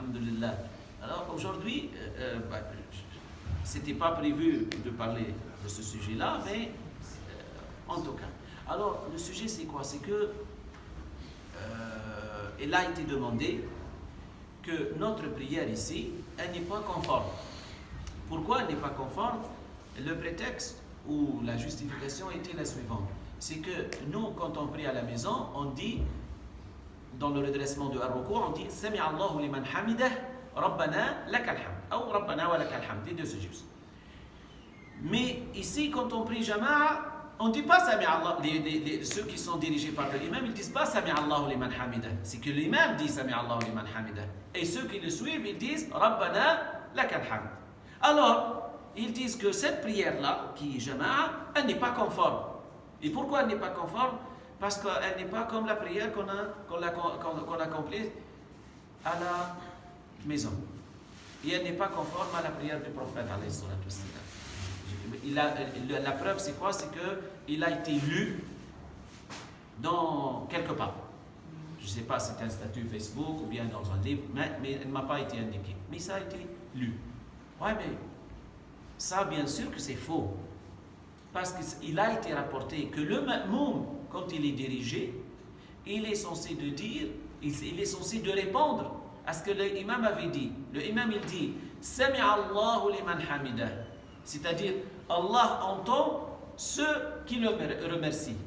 Alhamdulillah. Alors aujourd'hui, c'était pas prévu de parler de ce sujet-là, mais en tout cas. Alors le sujet c'est quoi? C'est que il a été demandé que notre prière ici, elle n'est pas conforme. Pourquoi elle n'est pas conforme? Le prétexte ou la justification était la suivante. C'est que nous, quand on prie à la maison, on dit, dans le redressement de Ar-Ruku, on dit Sami Allahu liman hamidah, Rabbana lakal hamd, ou Rabbana wa lakal hamd, les deux c'est juste. Mais ici, quand on prie Jama'a, on ne dit pas Sami Allah, ceux qui sont dirigés par l'imam, ils ne disent pas Sami Allahu liman hamidah. C'est que l'imam dit Sami Allahu liman hamidah. Et ceux qui le suivent, ils disent Rabbana lakal hamd. Alors, ils disent que cette prière-là, qui est Jama'a, elle n'est pas conforme. Et pourquoi elle n'est pas conforme? Parce qu'elle n'est pas comme la prière qu'on accomplit à la maison. Et elle n'est pas conforme à la prière du prophète. La preuve, c'est quoi? C'est qu'il a été lu dans quelque part. Je ne sais pas si c'est un statut Facebook ou bien dans un livre, mais il ne m'a pas été indiqué. Mais ça a été lu. Ouais, mais ça, bien sûr que c'est faux. Parce qu'il a été rapporté que le ma'moum, quand il est dirigé, il est censé de dire, il est censé de répondre à ce que l'imam avait dit. Le imam, il dit Sami Allahu liman hamidah. C'est-à-dire, Allah entend ceux qui le remercient.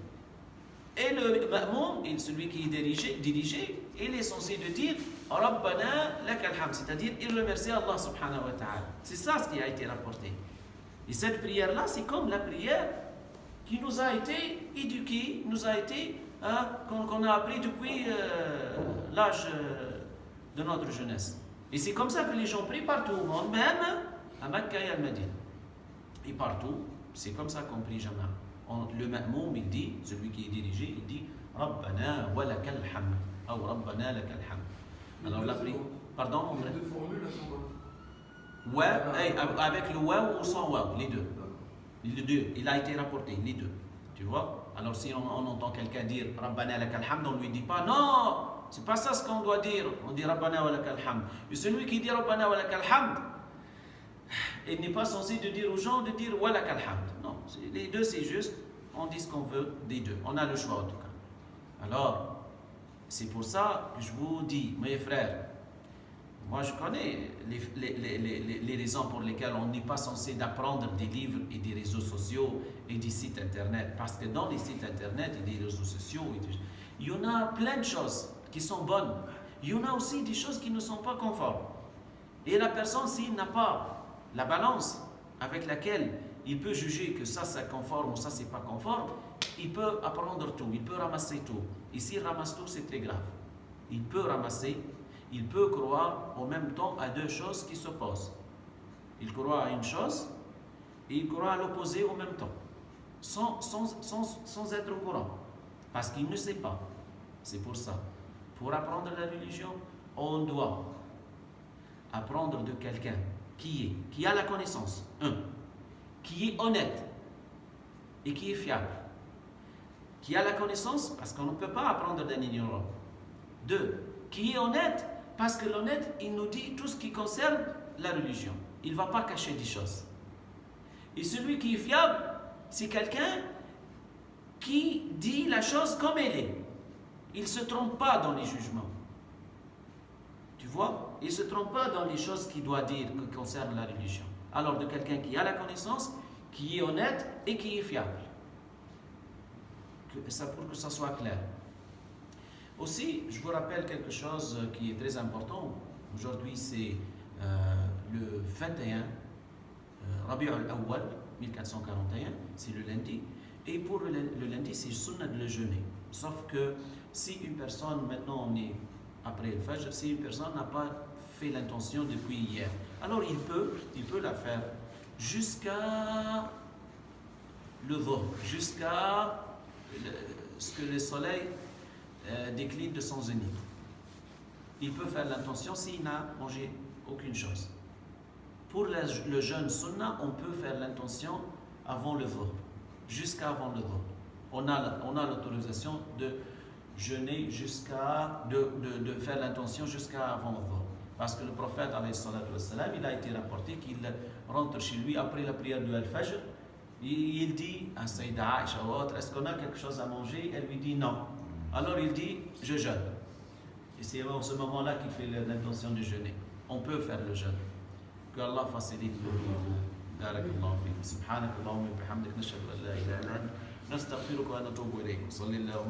Et le ma'moum, celui qui est dirigé, il est censé de dire Rabbana lakal hamd. C'est-à-dire, il remercie Allah subhanahu wa ta'ala. C'est ça ce qui a été rapporté. Et cette prière-là, c'est comme la prière qui nous a été éduquée, qu'on a appris depuis l'âge de notre jeunesse. Et c'est comme ça que les gens prient partout au monde, même à Makkah et à Médine. Et partout, c'est comme ça qu'on prie Jama'a. Le ma'moum, il dit, celui qui est dirigé, il dit Rabbana wa lakal hamd, ou Rabbana lakal hamd. Alors la prière, pardon, on deux formules, ouais, avec le waouh ou sans waouh, les deux. Les deux, il a été rapporté, les deux. Tu vois? Alors si on entend quelqu'un dire Rabbana lakal hamd, on ne lui dit pas non, c'est pas ça ce qu'on doit dire. On dit Rabbana wa lakal hamd. Et celui qui dit Rabbana wa lakal hamd, il n'est pas censé de dire aux gens de dire wa lakal hamd. Non, les deux c'est juste, on dit ce qu'on veut des deux. On a le choix en tout cas. Alors, c'est pour ça que je vous dis, mes frères, moi, je connais les raisons pour lesquelles on n'est pas censé d'apprendre des livres et des réseaux sociaux et des sites internet. Parce que dans les sites internet et des réseaux sociaux, il y en a plein de choses qui sont bonnes. Il y en a aussi des choses qui ne sont pas conformes. Et la personne, s'il n'a pas la balance avec laquelle il peut juger que ça c'est conforme ou ça c'est pas conforme, il peut apprendre tout, il peut ramasser tout. Et s'il ramasse tout, c'est très grave. Il peut ramasser. Il peut croire en même temps à deux choses qui s'opposent. Il croit à une chose et il croit à l'opposé en même temps, sans être au courant, parce qu'il ne sait pas. C'est pour ça. Pour apprendre la religion, on doit apprendre de quelqu'un qui a la connaissance, qui est honnête et qui est fiable. Qui a la connaissance, parce qu'on ne peut pas apprendre d'un ignorant. 2, qui est honnête, parce que l'honnête, il nous dit tout ce qui concerne la religion. Il ne va pas cacher des choses. Et celui qui est fiable, c'est quelqu'un qui dit la chose comme elle est. Il ne se trompe pas dans les jugements. Tu vois? Il ne se trompe pas dans les choses qu'il doit dire qui concernent la religion. Alors de quelqu'un qui a la connaissance, qui est honnête et qui est fiable. Pour que ça soit clair. Aussi, je vous rappelle quelque chose qui est très important. Aujourd'hui, c'est le 21 Rabi' al-Awwal 1441, c'est le lundi. Et pour le lundi, c'est sunnah de le jeûner. Sauf que si une personne, maintenant on est après le Fajr, si une personne n'a pas fait l'intention depuis hier, alors il peut la faire jusqu'à le Dhuhr, jusqu'à ce que le soleil décline de son zénith. Il peut faire l'intention s'il n'a mangé aucune chose. Pour le jeûne sunna, on peut faire l'intention avant le Dhuhr, jusqu'à avant le Dhuhr. On a l'autorisation de jeûner de faire l'intention jusqu'à avant le Dhuhr. Parce que le prophète, il a été rapporté qu'il rentre chez lui après la prière de Al-Fajr. Il dit à Saïda Aïcha ou autre, est-ce qu'on a quelque chose à manger? Elle lui dit non. Alors il dit, je jeûne. Et c'est en ce moment-là qu'il fait l'intention de jeûner. On peut faire le jeûne. Que Allah facilite le vie. بارك الله فيك سبحانك اللهم وبحمدك نشهد ان لا اله الا انت نستغفرك ونتوب اليك صلى الله